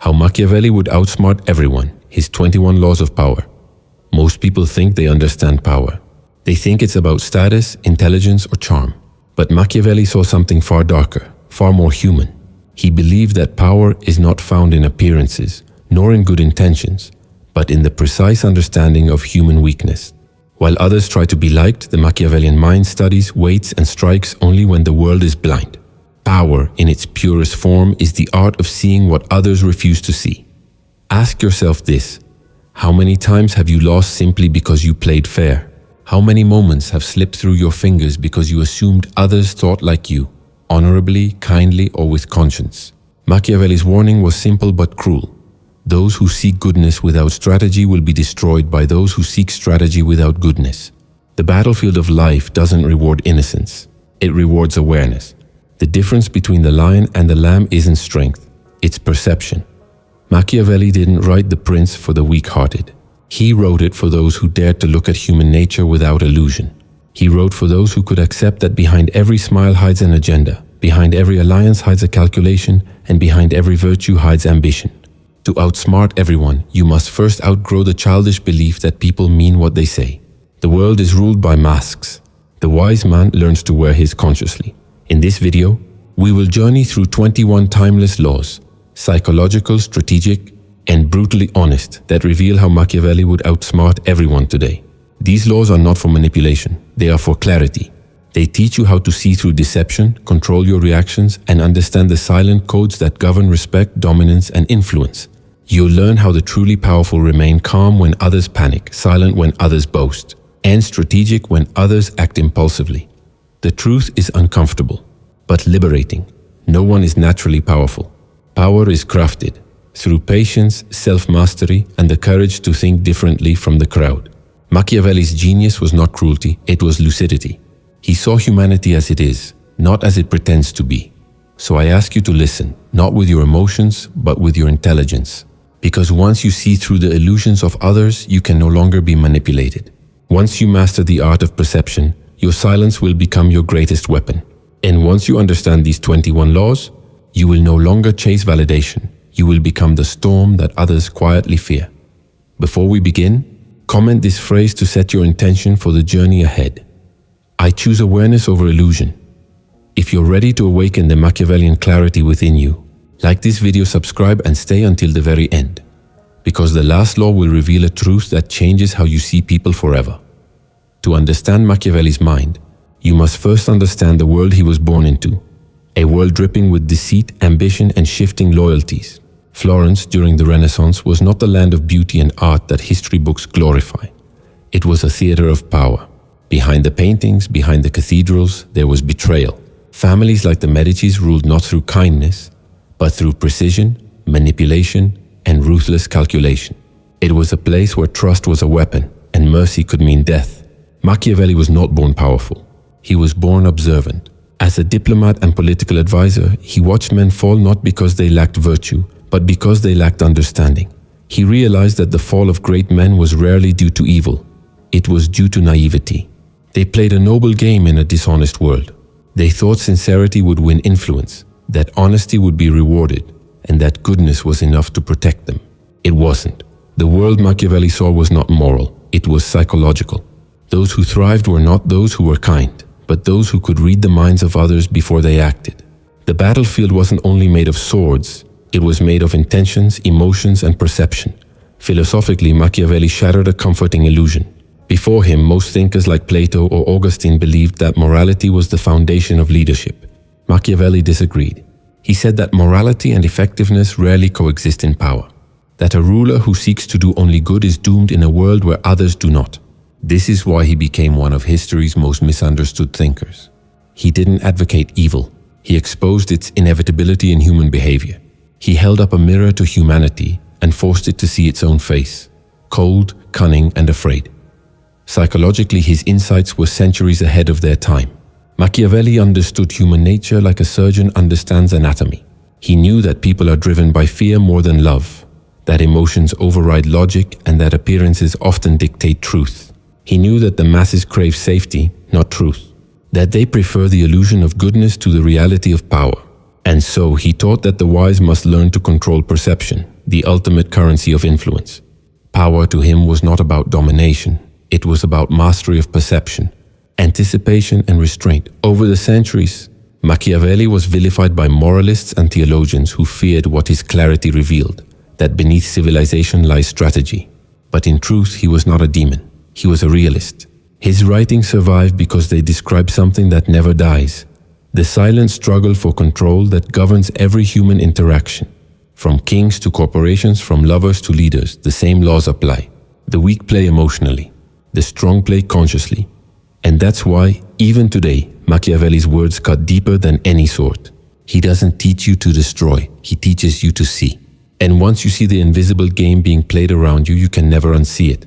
How Machiavelli would outsmart everyone, his 21 laws of power. Most people think they understand power. They think it's about status, intelligence, or charm. But Machiavelli saw something far darker, far more human. He believed that power is not found in appearances, nor in good intentions, but in the precise understanding of human weakness. While others try to be liked, the Machiavellian mind studies, waits, and strikes only when the world is blind. Power, in its purest form, is the art of seeing what others refuse to see. Ask yourself this: how many times have you lost simply because you played fair? How many moments have slipped through your fingers because you assumed others thought like you, honorably, kindly, or with conscience? Machiavelli's warning was simple but cruel. Those who seek goodness without strategy will be destroyed by those who seek strategy without goodness. The battlefield of life doesn't reward innocence. It rewards awareness. The difference between the lion and the lamb isn't strength, it's perception. Machiavelli didn't write The Prince for the weak-hearted. He wrote it for those who dared to look at human nature without illusion. He wrote for those who could accept that behind every smile hides an agenda, behind every alliance hides a calculation, and behind every virtue hides ambition. To outsmart everyone, you must first outgrow the childish belief that people mean what they say. The world is ruled by masks. The wise man learns to wear his consciously. In this video, we will journey through 21 timeless laws, psychological, strategic, and brutally honest, that reveal how Machiavelli would outsmart everyone today. These laws are not for manipulation, they are for clarity. They teach you how to see through deception, control your reactions, and understand the silent codes that govern respect, dominance, and influence. You'll learn how the truly powerful remain calm when others panic, silent when others boast, and strategic when others act impulsively. The truth is uncomfortable, but liberating. No one is naturally powerful. Power is crafted through patience, self-mastery, and the courage to think differently from the crowd. Machiavelli's genius was not cruelty, it was lucidity. He saw humanity as it is, not as it pretends to be. So I ask you to listen, not with your emotions, but with your intelligence. Because once you see through the illusions of others, you can no longer be manipulated. Once you master the art of perception, your silence will become your greatest weapon. And once you understand these 21 laws, you will no longer chase validation. You will become the storm that others quietly fear. Before we begin, comment this phrase to set your intention for the journey ahead. I choose awareness over illusion. If you're ready to awaken the Machiavellian clarity within you, like this video, subscribe, and stay until the very end. Because the last law will reveal a truth that changes how you see people forever. To understand Machiavelli's mind, you must first understand the world he was born into. A world dripping with deceit, ambition, and shifting loyalties. Florence, during the Renaissance, was not the land of beauty and art that history books glorify. It was a theater of power. Behind the paintings, behind the cathedrals, there was betrayal. Families like the Medicis ruled not through kindness, but through precision, manipulation, and ruthless calculation. It was a place where trust was a weapon, and mercy could mean death. Machiavelli was not born powerful. He was born observant. As a diplomat and political advisor, he watched men fall not because they lacked virtue, but because they lacked understanding. He realized that the fall of great men was rarely due to evil. It was due to naivety. They played a noble game in a dishonest world. They thought sincerity would win influence, that honesty would be rewarded, and that goodness was enough to protect them. It wasn't. The world Machiavelli saw was not moral, it was psychological. Those who thrived were not those who were kind, but those who could read the minds of others before they acted. The battlefield wasn't only made of swords, it was made of intentions, emotions, and perception. Philosophically, Machiavelli shattered a comforting illusion. Before him, most thinkers like Plato or Augustine believed that morality was the foundation of leadership. Machiavelli disagreed. He said that morality and effectiveness rarely coexist in power, that a ruler who seeks to do only good is doomed in a world where others do not. This is why he became one of history's most misunderstood thinkers. He didn't advocate evil. He exposed its inevitability in human behavior. He held up a mirror to humanity and forced it to see its own face, cold, cunning, and afraid. Psychologically, his insights were centuries ahead of their time. Machiavelli understood human nature like a surgeon understands anatomy. He knew that people are driven by fear more than love, that emotions override logic, and that appearances often dictate truth. He knew that the masses crave safety, not truth, that they prefer the illusion of goodness to the reality of power. And so he taught that the wise must learn to control perception, the ultimate currency of influence. Power to him was not about domination, it was about mastery of perception, anticipation and restraint. Over the centuries, Machiavelli was vilified by moralists and theologians who feared what his clarity revealed, that beneath civilization lies strategy. But in truth, he was not a demon, he was a realist. His writings survive because they describe something that never dies, the silent struggle for control that governs every human interaction. From kings to corporations, from lovers to leaders, the same laws apply. The weak play emotionally, the strong play consciously. And that's why, even today, Machiavelli's words cut deeper than any sword. He doesn't teach you to destroy, he teaches you to see. And once you see the invisible game being played around you, you can never unsee it.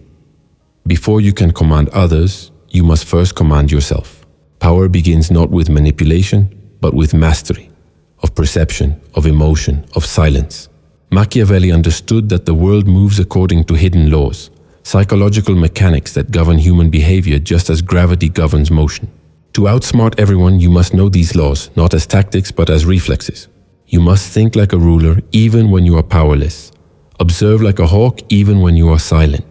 Before you can command others, you must first command yourself. Power begins not with manipulation, but with mastery, of perception, of emotion, of silence. Machiavelli understood that the world moves according to hidden laws, psychological mechanics that govern human behavior just as gravity governs motion. To outsmart everyone, you must know these laws, not as tactics but as reflexes. You must think like a ruler even when you are powerless. Observe like a hawk even when you are silent.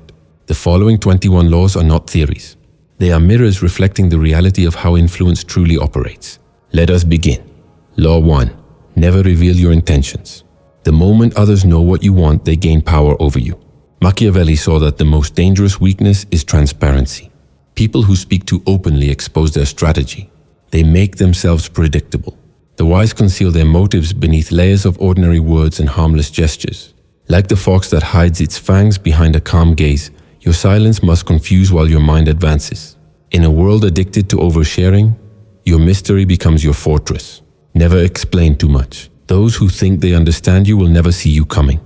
The following 21 laws are not theories. They are mirrors reflecting the reality of how influence truly operates. Let us begin. Law 1. Never reveal your intentions. The moment others know what you want, they gain power over you. Machiavelli saw that the most dangerous weakness is transparency. People who speak too openly expose their strategy. They make themselves predictable. The wise conceal their motives beneath layers of ordinary words and harmless gestures. Like the fox that hides its fangs behind a calm gaze, your silence must confuse while your mind advances. In a world addicted to oversharing, your mystery becomes your fortress. Never explain too much. Those who think they understand you will never see you coming.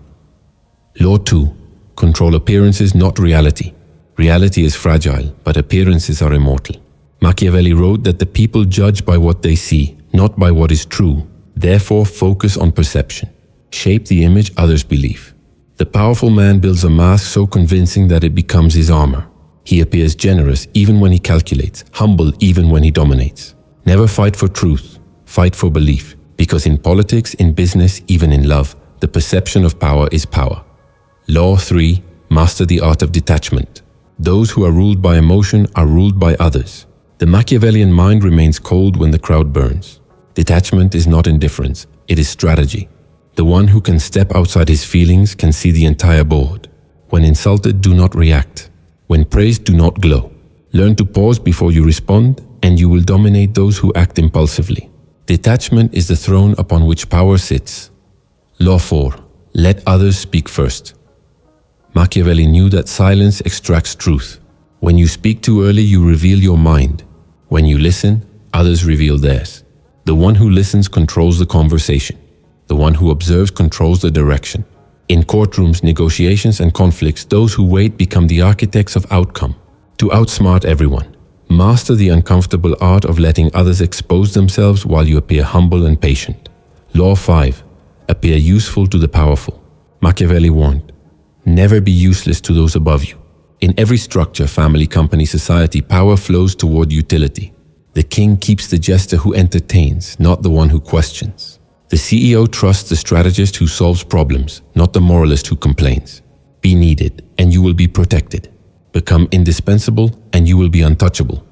Law 2. Control appearances, not reality. Reality is fragile, but appearances are immortal. Machiavelli wrote that the people judge by what they see, not by what is true. Therefore, focus on perception. Shape the image others believe. The powerful man builds a mask so convincing that it becomes his armor. He appears generous even when he calculates, humble even when he dominates. Never fight for truth, fight for belief. Because in politics, in business, even in love, the perception of power is power. Law 3. Master the art of detachment. Those who are ruled by emotion are ruled by others. The Machiavellian mind remains cold when the crowd burns. Detachment is not indifference, it is strategy. The one who can step outside his feelings can see the entire board. When insulted, do not react. When praised, do not glow. Learn to pause before you respond, and you will dominate those who act impulsively. Detachment is the throne upon which power sits. Law 4. Let others speak first. Machiavelli knew that silence extracts truth. When you speak too early, you reveal your mind. When you listen, others reveal theirs. The one who listens controls the conversation. The one who observes controls the direction. In courtrooms, negotiations, and conflicts, those who wait become the architects of outcome. To outsmart everyone, master the uncomfortable art of letting others expose themselves while you appear humble and patient. Law 5. Appear useful to the powerful. Machiavelli warned, never be useless to those above you. In every structure, family, company, society, power flows toward utility. The king keeps the jester who entertains, not the one who questions. The CEO trusts the strategist who solves problems, not the moralist who complains. Be needed, and you will be protected. Become indispensable, and you will be untouchable.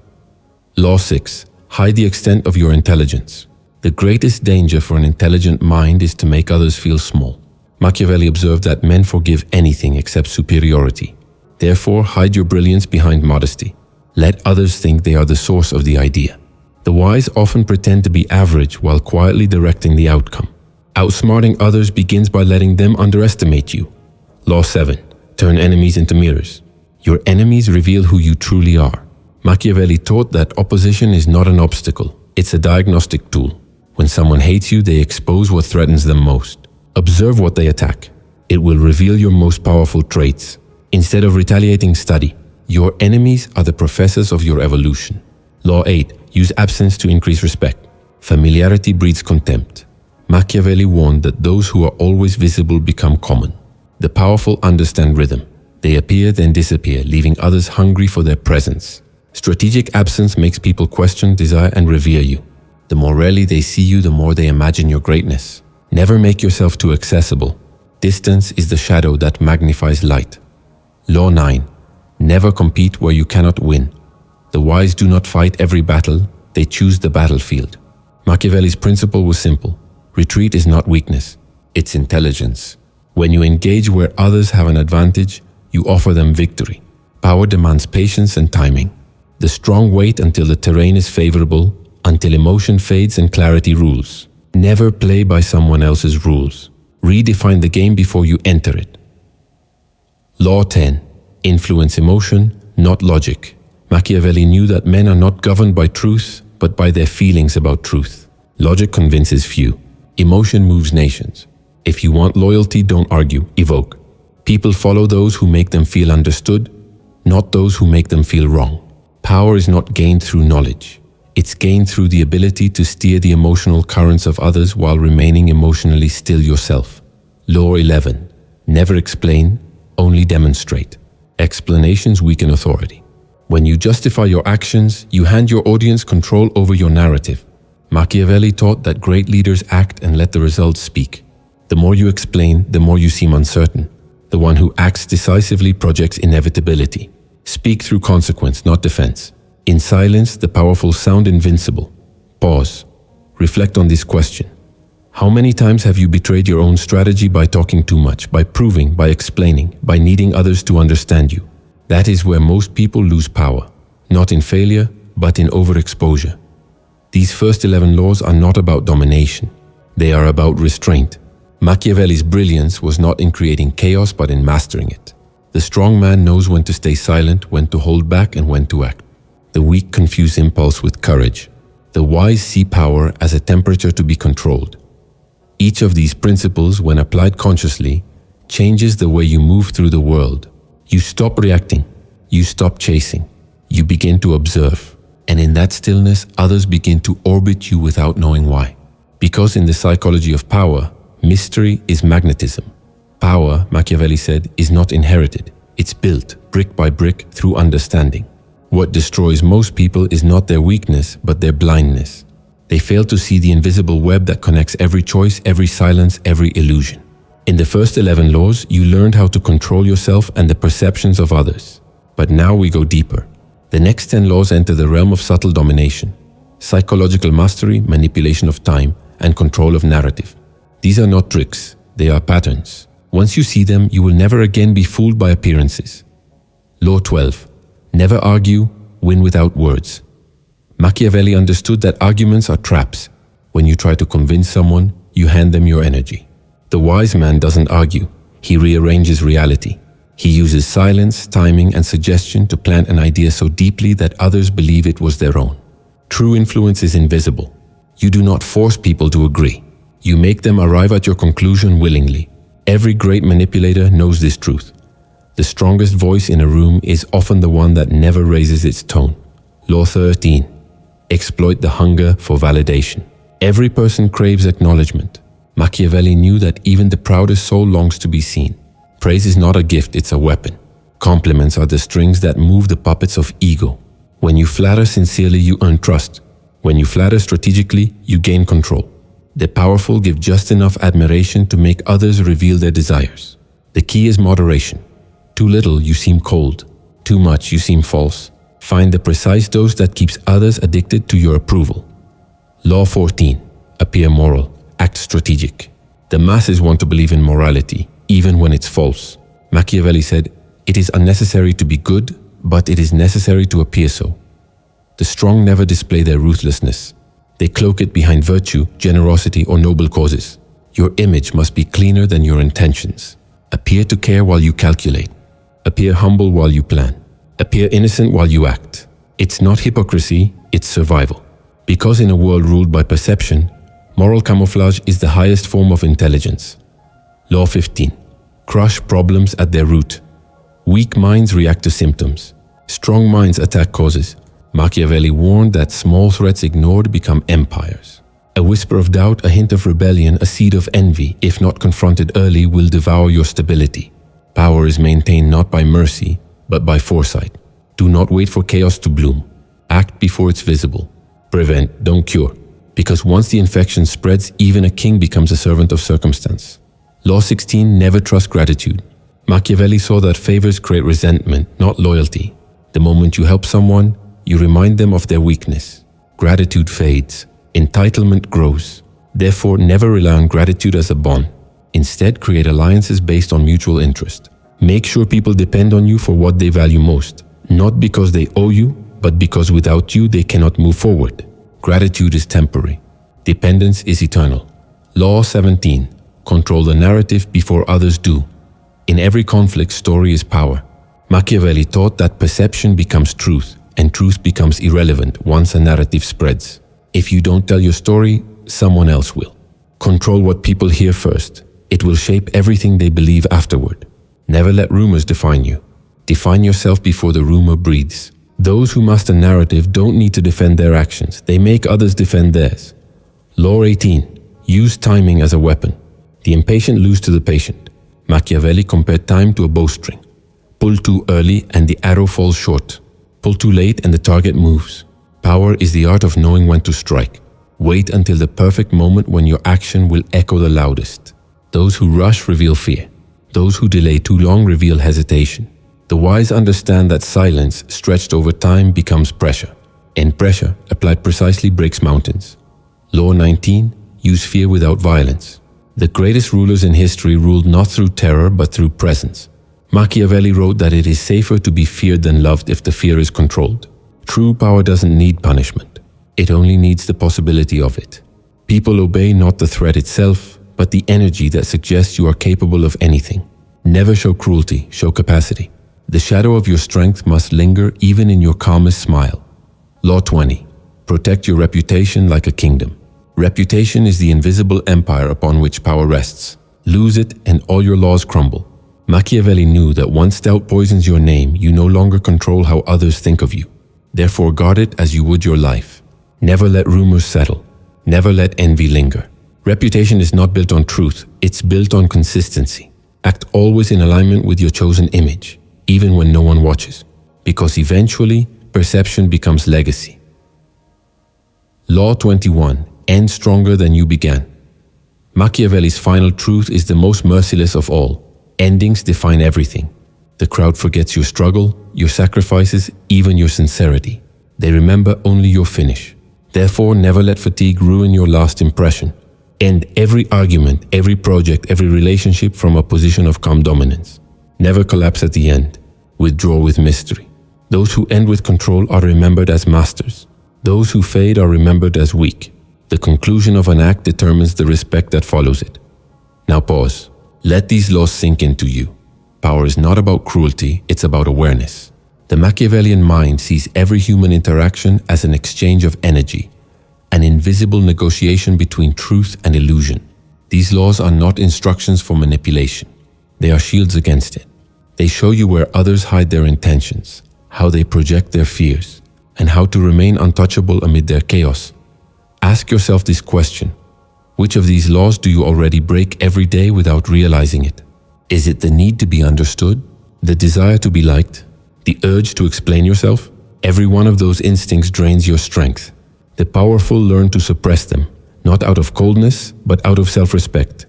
Law 6. Hide the extent of your intelligence. The greatest danger for an intelligent mind is to make others feel small. Machiavelli observed that men forgive anything except superiority. Therefore, hide your brilliance behind modesty. Let others think they are the source of the idea. The wise often pretend to be average while quietly directing the outcome. Outsmarting others begins by letting them underestimate you. Law 7. Turn enemies into mirrors. Your enemies reveal who you truly are. Machiavelli taught that opposition is not an obstacle, it's a diagnostic tool. When someone hates you, they expose what threatens them most. Observe what they attack. It will reveal your most powerful traits. Instead of retaliating, study. Your enemies are the professors of your evolution. Law 8. Use absence to increase respect. Familiarity breeds contempt. Machiavelli warned that those who are always visible become common. The powerful understand rhythm. They appear then disappear, leaving others hungry for their presence. Strategic absence makes people question, desire, and revere you. The more rarely they see you, the more they imagine your greatness. Never make yourself too accessible. Distance is the shadow that magnifies light. Law 9. Never compete where you cannot win. The wise do not fight every battle, they choose the battlefield. Machiavelli's principle was simple. Retreat is not weakness, it's intelligence. When you engage where others have an advantage, you offer them victory. Power demands patience and timing. The strong wait until the terrain is favorable, until emotion fades and clarity rules. Never play by someone else's rules. Redefine the game before you enter it. Law 10. Influence emotion, not logic. Machiavelli knew that men are not governed by truth, but by their feelings about truth. Logic convinces few. Emotion moves nations. If you want loyalty, don't argue, evoke. People follow those who make them feel understood, not those who make them feel wrong. Power is not gained through knowledge. It's gained through the ability to steer the emotional currents of others while remaining emotionally still yourself. Law 11. Never explain, only demonstrate. Explanations weaken authority. When you justify your actions, you hand your audience control over your narrative. Machiavelli taught that great leaders act and let the results speak. The more you explain, the more you seem uncertain. The one who acts decisively projects inevitability. Speak through consequence, not defense. In silence, the powerful sound invincible. Pause. Reflect on this question. How many times have you betrayed your own strategy by talking too much, by proving, by explaining, by needing others to understand you? That is where most people lose power. Not in failure, but in overexposure. These first 11 laws are not about domination. They are about restraint. Machiavelli's brilliance was not in creating chaos, but in mastering it. The strong man knows when to stay silent, when to hold back, and when to act. The weak confuse impulse with courage. The wise see power as a temperature to be controlled. Each of these principles, when applied consciously, changes the way you move through the world. You stop reacting. You stop chasing. You begin to observe. And in that stillness, others begin to orbit you without knowing why. Because in the psychology of power, mystery is magnetism. Power, Machiavelli said, is not inherited. It's built, brick by brick, through understanding. What destroys most people is not their weakness, but their blindness. They fail to see the invisible web that connects every choice, every silence, every illusion. In the first 11 laws, you learned how to control yourself and the perceptions of others. But now we go deeper. The next 10 laws enter the realm of subtle domination, psychological mastery, manipulation of time, and control of narrative. These are not tricks, they are patterns. Once you see them, you will never again be fooled by appearances. Law 12. Never argue, win without words. Machiavelli understood that arguments are traps. When you try to convince someone, you hand them your energy. The wise man doesn't argue, he rearranges reality. He uses silence, timing, and suggestion to plant an idea so deeply that others believe it was their own. True influence is invisible. You do not force people to agree. You make them arrive at your conclusion willingly. Every great manipulator knows this truth. The strongest voice in a room is often the one that never raises its tone. Law 13. Exploit the hunger for validation. Every person craves acknowledgement. Machiavelli knew that even the proudest soul longs to be seen. Praise is not a gift, it's a weapon. Compliments are the strings that move the puppets of ego. When you flatter sincerely, you earn trust. When you flatter strategically, you gain control. The powerful give just enough admiration to make others reveal their desires. The key is moderation. Too little, you seem cold. Too much, you seem false. Find the precise dose that keeps others addicted to your approval. Law 14. Appear moral. Act strategic. The masses want to believe in morality, even when it's false. Machiavelli said, "It is unnecessary to be good, but it is necessary to appear so." The strong never display their ruthlessness. They cloak it behind virtue, generosity, or noble causes. Your image must be cleaner than your intentions. Appear to care while you calculate. Appear humble while you plan. Appear innocent while you act. It's not hypocrisy, it's survival. Because in a world ruled by perception, moral camouflage is the highest form of intelligence. Law 15. Crush problems at their root. Weak minds react to symptoms. Strong minds attack causes. Machiavelli warned that small threats ignored become empires. A whisper of doubt, a hint of rebellion, a seed of envy, if not confronted early, will devour your stability. Power is maintained not by mercy, but by foresight. Do not wait for chaos to bloom. Act before it's visible. Prevent, don't cure. Because once the infection spreads, even a king becomes a servant of circumstance. Law 16, never trust gratitude. Machiavelli saw that favors create resentment, not loyalty. The moment you help someone, you remind them of their weakness. Gratitude fades. Entitlement grows. Therefore, never rely on gratitude as a bond. Instead, create alliances based on mutual interest. Make sure people depend on you for what they value most, not because they owe you, but because without you they cannot move forward. Gratitude is temporary. Dependence is eternal. Law 17. Control the narrative before others do. In every conflict, story is power. Machiavelli taught that perception becomes truth, and truth becomes irrelevant once a narrative spreads. If you don't tell your story, someone else will. Control what people hear first. It will shape everything they believe afterward. Never let rumors define you. Define yourself before the rumor breathes. Those who master narrative don't need to defend their actions. They make others defend theirs. Law 18. Use timing as a weapon. The impatient lose to the patient. Machiavelli compared time to a bowstring. Pull too early and the arrow falls short. Pull too late and the target moves. Power is the art of knowing when to strike. Wait until the perfect moment when your action will echo the loudest. Those who rush reveal fear. Those who delay too long reveal hesitation. The wise understand that silence stretched over time becomes pressure, and pressure applied precisely breaks mountains. Law 19. Use fear without violence. The greatest rulers in history ruled not through terror but through presence. Machiavelli wrote that it is safer to be feared than loved if the fear is controlled. True power doesn't need punishment. It only needs the possibility of it. People obey not the threat itself, but the energy that suggests you are capable of anything. Never show cruelty, show capacity. The shadow of your strength must linger even in your calmest smile. Law 20. Protect your reputation like a kingdom. Reputation is the invisible empire upon which power rests. Lose it and all your laws crumble. Machiavelli knew that once doubt poisons your name, you no longer control how others think of you. Therefore, guard it as you would your life. Never let rumors settle. Never let envy linger. Reputation is not built on truth, it's built on consistency. Act always in alignment with your chosen image, even when no one watches, because eventually, perception becomes legacy. Law 21. End stronger than you began. Machiavelli's final truth is the most merciless of all. Endings define everything. The crowd forgets your struggle, your sacrifices, even your sincerity. They remember only your finish. Therefore, never let fatigue ruin your last impression. End every argument, every project, every relationship from a position of calm dominance. Never collapse at the end. Withdraw with mystery. Those who end with control are remembered as masters. Those who fade are remembered as weak. The conclusion of an act determines the respect that follows it. Now pause. Let these laws sink into you. Power is not about cruelty, it's about awareness. The Machiavellian mind sees every human interaction as an exchange of energy, an invisible negotiation between truth and illusion. These laws are not instructions for manipulation. They are shields against it. They show you where others hide their intentions, how they project their fears, and how to remain untouchable amid their chaos. Ask yourself this question. Which of these laws do you already break every day without realizing it? Is it the need to be understood? The desire to be liked? The urge to explain yourself? Every one of those instincts drains your strength. The powerful learn to suppress them, not out of coldness, but out of self-respect.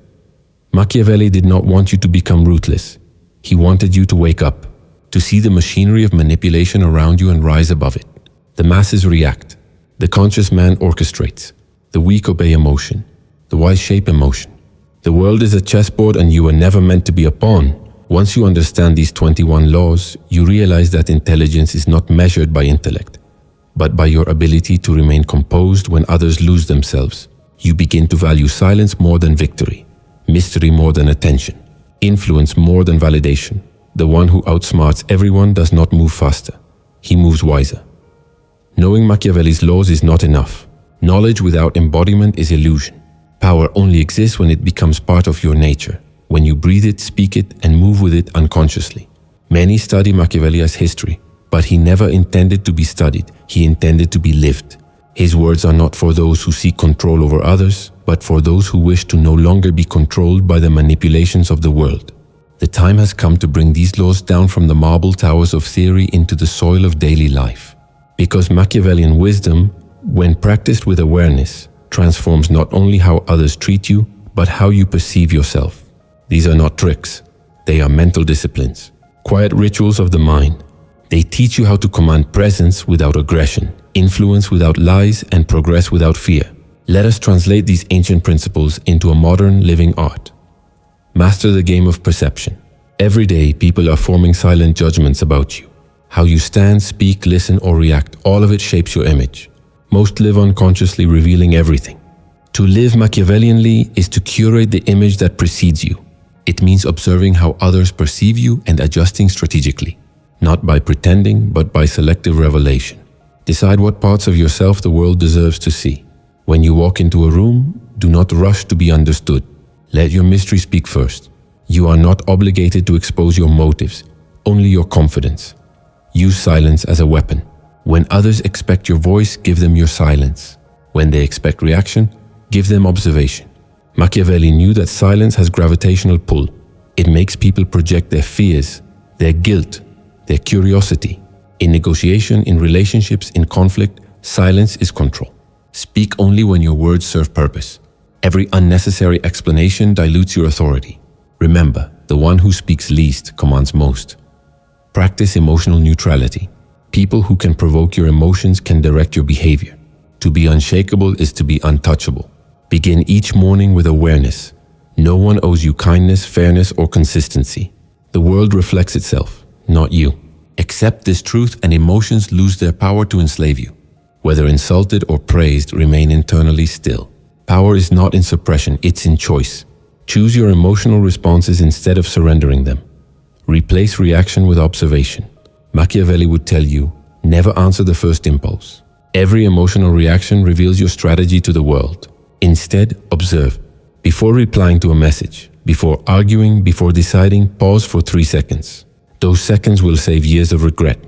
Machiavelli did not want you to become ruthless. He wanted you to wake up, to see the machinery of manipulation around you and rise above it. The masses react. The conscious man orchestrates. The weak obey emotion. The wise shape emotion. The world is a chessboard and you were never meant to be a pawn. Once you understand these 21 laws, you realize that intelligence is not measured by intellect, but by your ability to remain composed when others lose themselves. You begin to value silence more than victory, mystery more than attention, influence more than validation. The one who outsmarts everyone does not move faster. He moves wiser. Knowing Machiavelli's laws is not enough. Knowledge without embodiment is illusion. Power only exists when it becomes part of your nature, when you breathe it, speak it, and move with it unconsciously. Many study Machiavelli as history, but he never intended to be studied. He intended to be lived. His words are not for those who seek control over others, but for those who wish to no longer be controlled by the manipulations of the world. The time has come to bring these laws down from the marble towers of theory into the soil of daily life. Because Machiavellian wisdom, when practiced with awareness, transforms not only how others treat you, but how you perceive yourself. These are not tricks. They are mental disciplines, quiet rituals of the mind. They teach you how to command presence without aggression, influence without lies, and progress without fear. Let us translate these ancient principles into a modern living art. Master the game of perception. Every day, people are forming silent judgments about you. How you stand, speak, listen, or react, all of it shapes your image. Most live unconsciously, revealing everything. To live Machiavellianly is to curate the image that precedes you. It means observing how others perceive you and adjusting strategically, not by pretending, but by selective revelation. Decide what parts of yourself the world deserves to see. When you walk into a room, do not rush to be understood. Let your mystery speak first. You are not obligated to expose your motives, only your confidence. Use silence as a weapon. When others expect your voice, give them your silence. When they expect reaction, give them observation. Machiavelli knew that silence has gravitational pull. It makes people project their fears, their guilt, their curiosity. In negotiation, in relationships, in conflict, silence is control. Speak only when your words serve purpose. Every unnecessary explanation dilutes your authority. Remember, the one who speaks least commands most. Practice emotional neutrality. People who can provoke your emotions can direct your behavior. To be unshakable is to be untouchable. Begin each morning with awareness. No one owes you kindness, fairness, or consistency. The world reflects itself, not you. Accept this truth and emotions lose their power to enslave you. Whether insulted or praised, remain internally still. Power is not in suppression, it's in choice. Choose your emotional responses instead of surrendering them. Replace reaction with observation. Machiavelli would tell you, never answer the first impulse. Every emotional reaction reveals your strategy to the world. Instead, observe. Before replying to a message, before arguing, before deciding, pause for 3 seconds. Those seconds will save years of regret.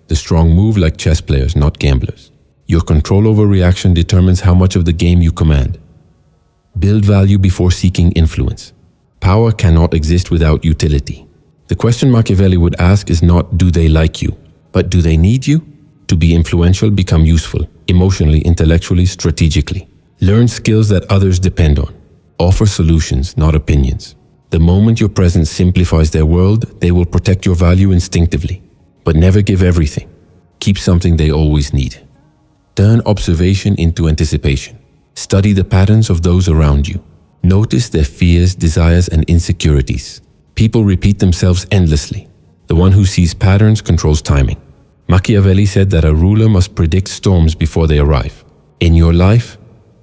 The strong move like chess players, not gamblers. Your control over reaction determines how much of the game you command. Build value before seeking influence. Power cannot exist without utility. The question Machiavelli would ask is not, do they like you, but do they need you? To be influential, become useful, emotionally, intellectually, strategically. Learn skills that others depend on. Offer solutions, not opinions. The moment your presence simplifies their world, they will protect your value instinctively. But never give everything. Keep something they always need. Turn observation into anticipation. Study the patterns of those around you. Notice their fears, desires, and insecurities. People repeat themselves endlessly. The one who sees patterns controls timing. Machiavelli said that a ruler must predict storms before they arrive. In your life,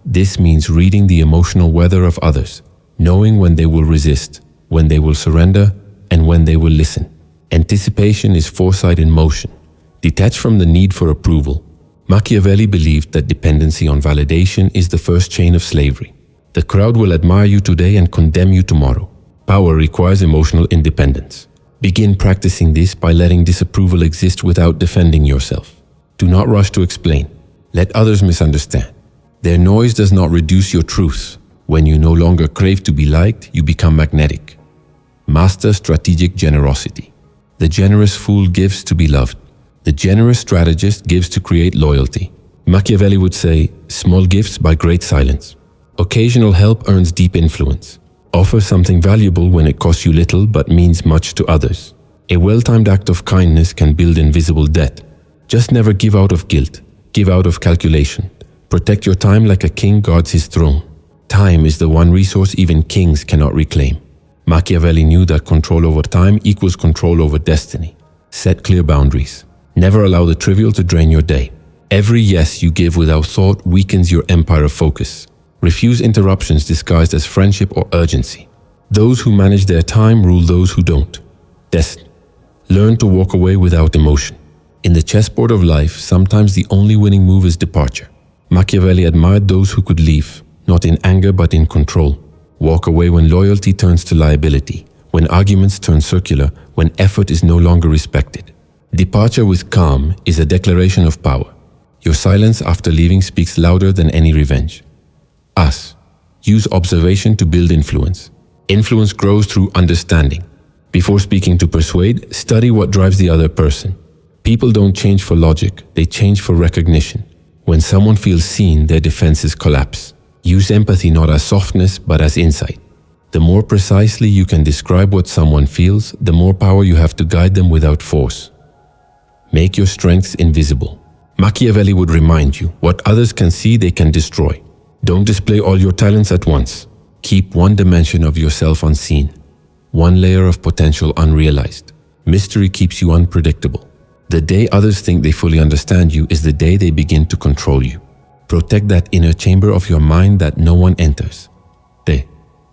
this means reading the emotional weather of others, knowing when they will resist, when they will surrender, and when they will listen. Anticipation is foresight in motion, detached from the need for approval. Machiavelli believed that dependency on validation is the first chain of slavery. The crowd will admire you today and condemn you tomorrow. Power requires emotional independence. Begin practicing this by letting disapproval exist without defending yourself. Do not rush to explain. Let others misunderstand. Their noise does not reduce your truth. When you no longer crave to be liked, you become magnetic. Master strategic generosity. The generous fool gives to be loved. The generous strategist gives to create loyalty. Machiavelli would say, small gifts buy great silence. Occasional help earns deep influence. Offer something valuable when it costs you little but means much to others. A well-timed act of kindness can build invisible debt. Just never give out of guilt. Give out of calculation. Protect your time like a king guards his throne. Time is the one resource even kings cannot reclaim. Machiavelli knew that control over time equals control over destiny. Set clear boundaries. Never allow the trivial to drain your day. Every yes you give without thought weakens your empire of focus. Refuse interruptions disguised as friendship or urgency. Those who manage their time rule those who don't. Destiny. Learn to walk away without emotion. In the chessboard of life, sometimes the only winning move is departure. Machiavelli admired those who could leave, not in anger but in control. Walk away when loyalty turns to liability, when arguments turn circular, when effort is no longer respected. Departure with calm is a declaration of power. Your silence after leaving speaks louder than any revenge. Us. Use observation to build influence. Influence grows through understanding. Before speaking to persuade, study what drives the other person. People don't change for logic, they change for recognition. When someone feels seen, their defenses collapse. Use empathy not as softness, but as insight. The more precisely you can describe what someone feels, the more power you have to guide them without force. Make your strengths invisible. Machiavelli would remind you, what others can see, they can destroy. Don't display all your talents at once. Keep one dimension of yourself unseen, one layer of potential unrealized. Mystery keeps you unpredictable. The day others think they fully understand you is the day they begin to control you. Protect that inner chamber of your mind that no one enters.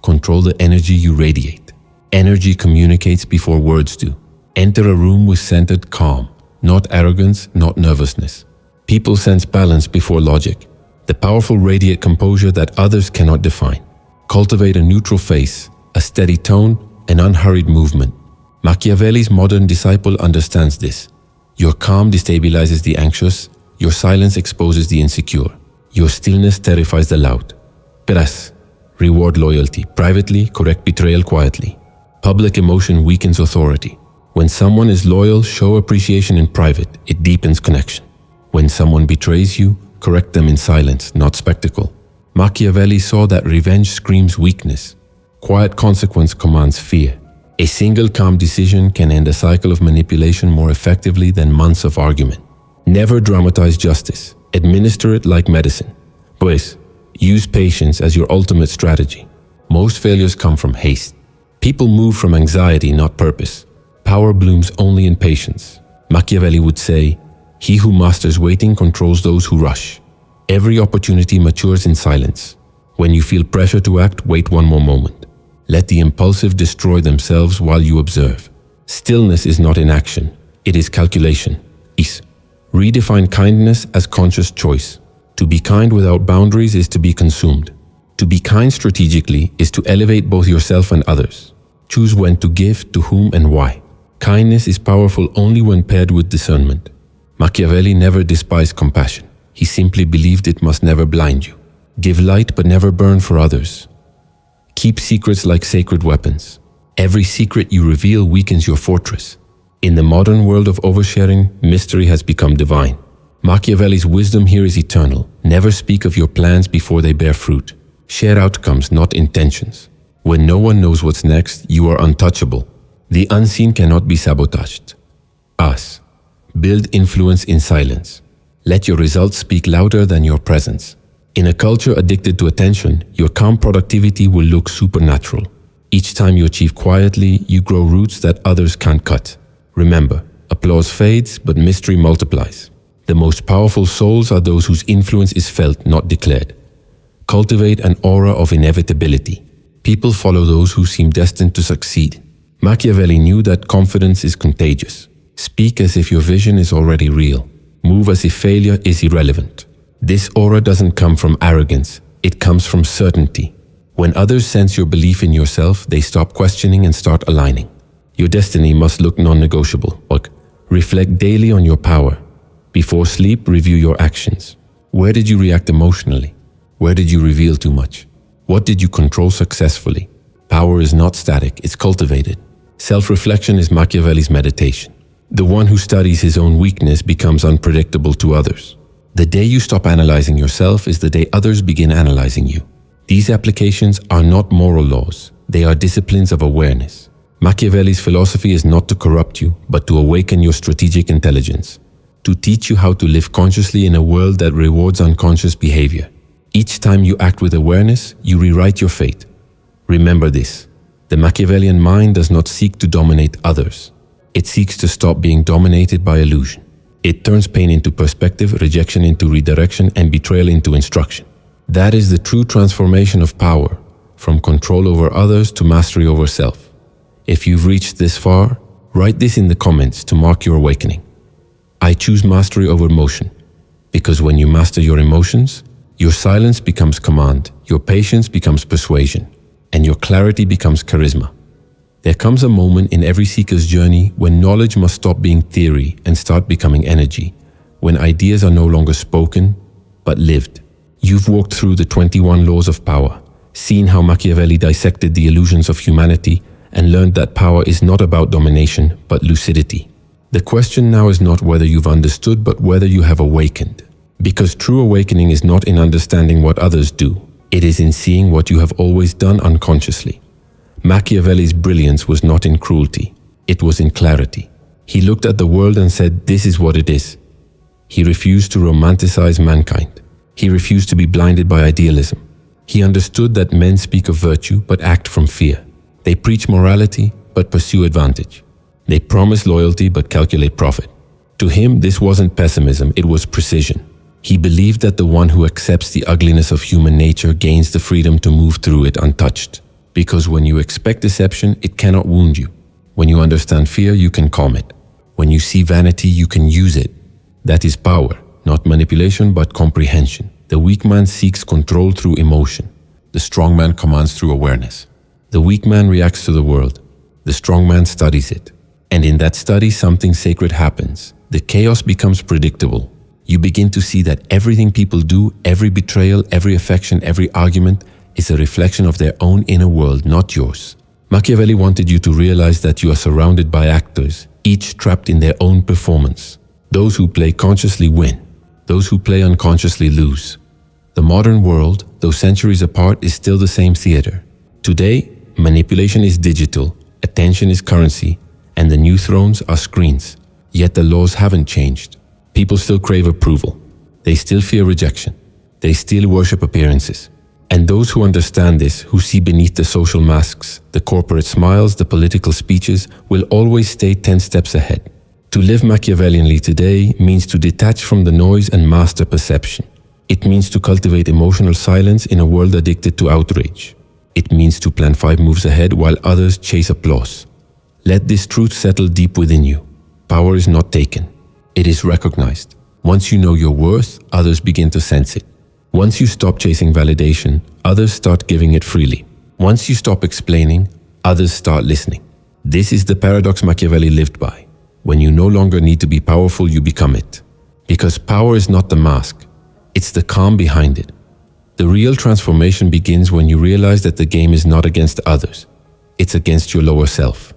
Control the energy you radiate. Energy communicates before words do. Enter a room with centered calm, not arrogance, not nervousness. People sense balance before logic. The powerful radiate composure that others cannot define. Cultivate a neutral face, a steady tone, an unhurried movement. Machiavelli's modern disciple understands this. Your calm destabilizes the anxious, your silence exposes the insecure, your stillness terrifies the loud. Peras. Reward loyalty privately, correct betrayal quietly. Public emotion weakens authority. When someone is loyal, show appreciation in private, it deepens connection. When someone betrays you, correct them in silence, not spectacle. Machiavelli saw that revenge screams weakness. Quiet consequence commands fear. A single calm decision can end a cycle of manipulation more effectively than months of argument. Never dramatize justice. Administer it like medicine. Pues, use patience as your ultimate strategy. Most failures come from haste. People move from anxiety, not purpose. Power blooms only in patience. Machiavelli would say, "He who masters waiting controls those who rush." Every opportunity matures in silence. When you feel pressure to act, wait one more moment. Let the impulsive destroy themselves while you observe. Stillness is not inaction, it is calculation. Redefine kindness as conscious choice. To be kind without boundaries is to be consumed. To be kind strategically is to elevate both yourself and others. Choose when to give, to whom, and why. Kindness is powerful only when paired with discernment. Machiavelli never despised compassion. He simply believed it must never blind you. Give light but never burn for others. Keep secrets like sacred weapons. Every secret you reveal weakens your fortress. In the modern world of oversharing, mystery has become divine. Machiavelli's wisdom here is eternal. Never speak of your plans before they bear fruit. Share outcomes, not intentions. When no one knows what's next, you are untouchable. The unseen cannot be sabotaged. Build influence in silence. Let your results speak louder than your presence. In a culture addicted to attention, your calm productivity will look supernatural. Each time you achieve quietly, you grow roots that others can't cut. Remember, applause fades, but mystery multiplies. The most powerful souls are those whose influence is felt, not declared. Cultivate an aura of inevitability. People follow those who seem destined to succeed. Machiavelli knew that confidence is contagious. Speak as if your vision is already real. Move as if failure is irrelevant. This aura doesn't come from arrogance, it comes from certainty. When others sense your belief in yourself, they stop questioning and start aligning. Your destiny must look non-negotiable. Reflect daily on your power. Before sleep, review your actions. Where did you react emotionally? Where did you reveal too much? What did you control successfully? Power is not static, it's cultivated. Self-reflection is Machiavelli's meditation. The one who studies his own weakness becomes unpredictable to others. The day you stop analyzing yourself is the day others begin analyzing you. These applications are not moral laws, they are disciplines of awareness. Machiavelli's philosophy is not to corrupt you, but to awaken your strategic intelligence. To teach you how to live consciously in a world that rewards unconscious behavior. Each time you act with awareness, you rewrite your fate. Remember this, the Machiavellian mind does not seek to dominate others. It seeks to stop being dominated by illusion. It turns pain into perspective, rejection into redirection, and betrayal into instruction. That is the true transformation of power, from control over others to mastery over self. If you've reached this far, write this in the comments to mark your awakening. I choose mastery over motion, because when you master your emotions, your silence becomes command, your patience becomes persuasion, and your clarity becomes charisma. There comes a moment in every seeker's journey when knowledge must stop being theory and start becoming energy, when ideas are no longer spoken, but lived. You've walked through the 21 laws of power, seen how Machiavelli dissected the illusions of humanity, and learned that power is not about domination, but lucidity. The question now is not whether you've understood, but whether you have awakened. Because true awakening is not in understanding what others do, it is in seeing what you have always done unconsciously. Machiavelli's brilliance was not in cruelty, it was in clarity. He looked at the world and said, "This is what it is." He refused to romanticize mankind. He refused to be blinded by idealism. He understood that men speak of virtue but act from fear. They preach morality but pursue advantage. They promise loyalty but calculate profit. To him, this wasn't pessimism, it was precision. He believed that the one who accepts the ugliness of human nature gains the freedom to move through it untouched. Because when you expect deception, it cannot wound you. When you understand fear, you can calm it. When you see vanity, you can use it. That is power, not manipulation but comprehension. The weak man seeks control through emotion. The strong man commands through awareness. The weak man reacts to the world. The strong man studies it. And in that study, something sacred happens. The chaos becomes predictable. You begin to see that everything people do, every betrayal, every affection, every argument, is a reflection of their own inner world, not yours. Machiavelli wanted you to realize that you are surrounded by actors, each trapped in their own performance. Those who play consciously win. Those who play unconsciously lose. The modern world, though centuries apart, is still the same theater. Today, manipulation is digital, attention is currency, and the new thrones are screens. Yet the laws haven't changed. People still crave approval. They still fear rejection. They still worship appearances. And those who understand this, who see beneath the social masks, the corporate smiles, the political speeches, will always stay 10 steps ahead. To live Machiavellianly today means to detach from the noise and master perception. It means to cultivate emotional silence in a world addicted to outrage. It means to plan 5 moves ahead while others chase applause. Let this truth settle deep within you. Power is not taken. It is recognized. Once you know your worth, others begin to sense it. Once you stop chasing validation, others start giving it freely. Once you stop explaining, others start listening. This is the paradox Machiavelli lived by. When you no longer need to be powerful, you become it. Because power is not the mask, it's the calm behind it. The real transformation begins when you realize that the game is not against others. It's against your lower self.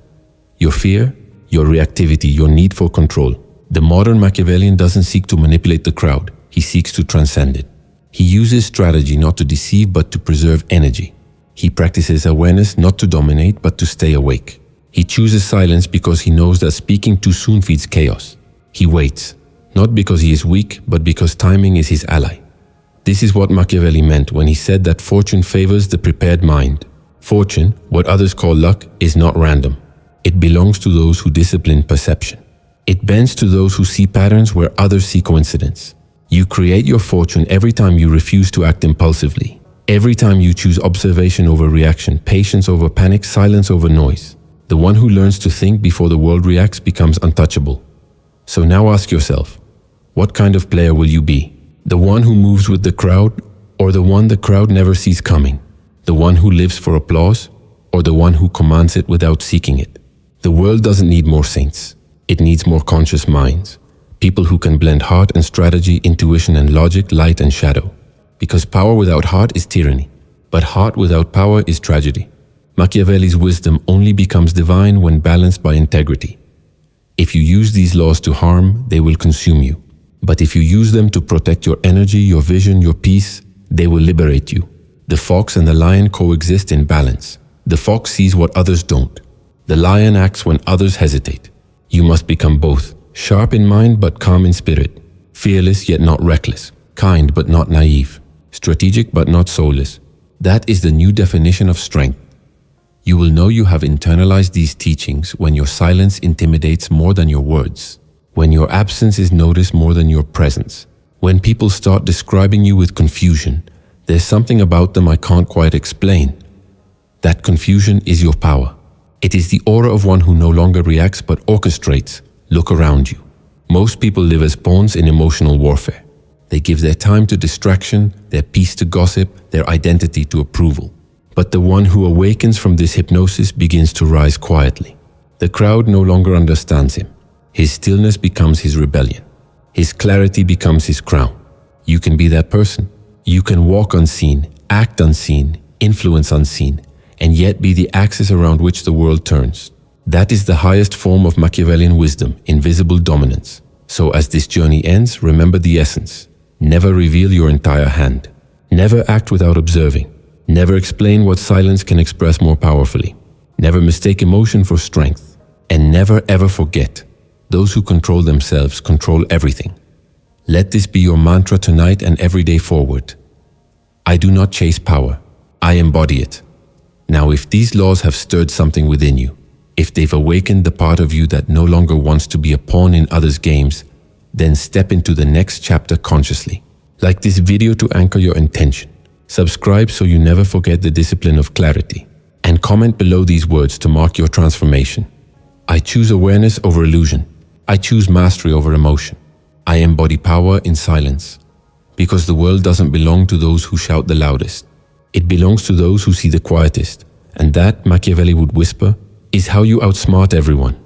Your fear, your reactivity, your need for control. The modern Machiavellian doesn't seek to manipulate the crowd. He seeks to transcend it. He uses strategy not to deceive but to preserve energy. He practices awareness not to dominate but to stay awake. He chooses silence because he knows that speaking too soon feeds chaos. He waits, not because he is weak, but because timing is his ally. This is what Machiavelli meant when he said that fortune favors the prepared mind. Fortune, what others call luck, is not random. It belongs to those who discipline perception. It bends to those who see patterns where others see coincidence. You create your fortune every time you refuse to act impulsively. Every time you choose observation over reaction, patience over panic, silence over noise. The one who learns to think before the world reacts becomes untouchable. So now ask yourself, what kind of player will you be? The one who moves with the crowd, or the one the crowd never sees coming? The one who lives for applause, or the one who commands it without seeking it? The world doesn't need more saints. It needs more conscious minds. People who can blend heart and strategy, intuition and logic, light and shadow. Because power without heart is tyranny, but heart without power is tragedy. Machiavelli's wisdom only becomes divine when balanced by integrity. If you use these laws to harm, they will consume you. But if you use them to protect your energy, your vision, your peace, they will liberate you. The fox and the lion coexist in balance. The fox sees what others don't. The lion acts when others hesitate. You must become both, sharp in mind but calm in spirit, fearless yet not reckless, kind but not naive, strategic but not soulless. That is the new definition of strength. You will know you have internalized these teachings when your silence intimidates more than your words, when your absence is noticed more than your presence, when people start describing you with confusion. There's something about them I can't quite explain. That confusion is your power. It is the aura of one who no longer reacts but orchestrates. Look around you. Most people live as pawns in emotional warfare. They give their time to distraction, their peace to gossip, their identity to approval. But the one who awakens from this hypnosis begins to rise quietly. The crowd no longer understands him. His stillness becomes his rebellion. His clarity becomes his crown. You can be that person. You can walk unseen, act unseen, influence unseen, and yet be the axis around which the world turns. That is the highest form of Machiavellian wisdom, invisible dominance. So as this journey ends, remember the essence. Never reveal your entire hand. Never act without observing. Never explain what silence can express more powerfully. Never mistake emotion for strength. And never ever forget, those who control themselves control everything. Let this be your mantra tonight and every day forward. I do not chase power. I embody it. Now, if these laws have stirred something within you, if they've awakened the part of you that no longer wants to be a pawn in others' games, then step into the next chapter consciously. Like this video to anchor your intention. Subscribe so you never forget the discipline of clarity. And comment below these words to mark your transformation. I choose awareness over illusion. I choose mastery over emotion. I embody power in silence. Because the world doesn't belong to those who shout the loudest. It belongs to those who see the quietest. And that, Machiavelli would whisper, is how you outsmart everyone.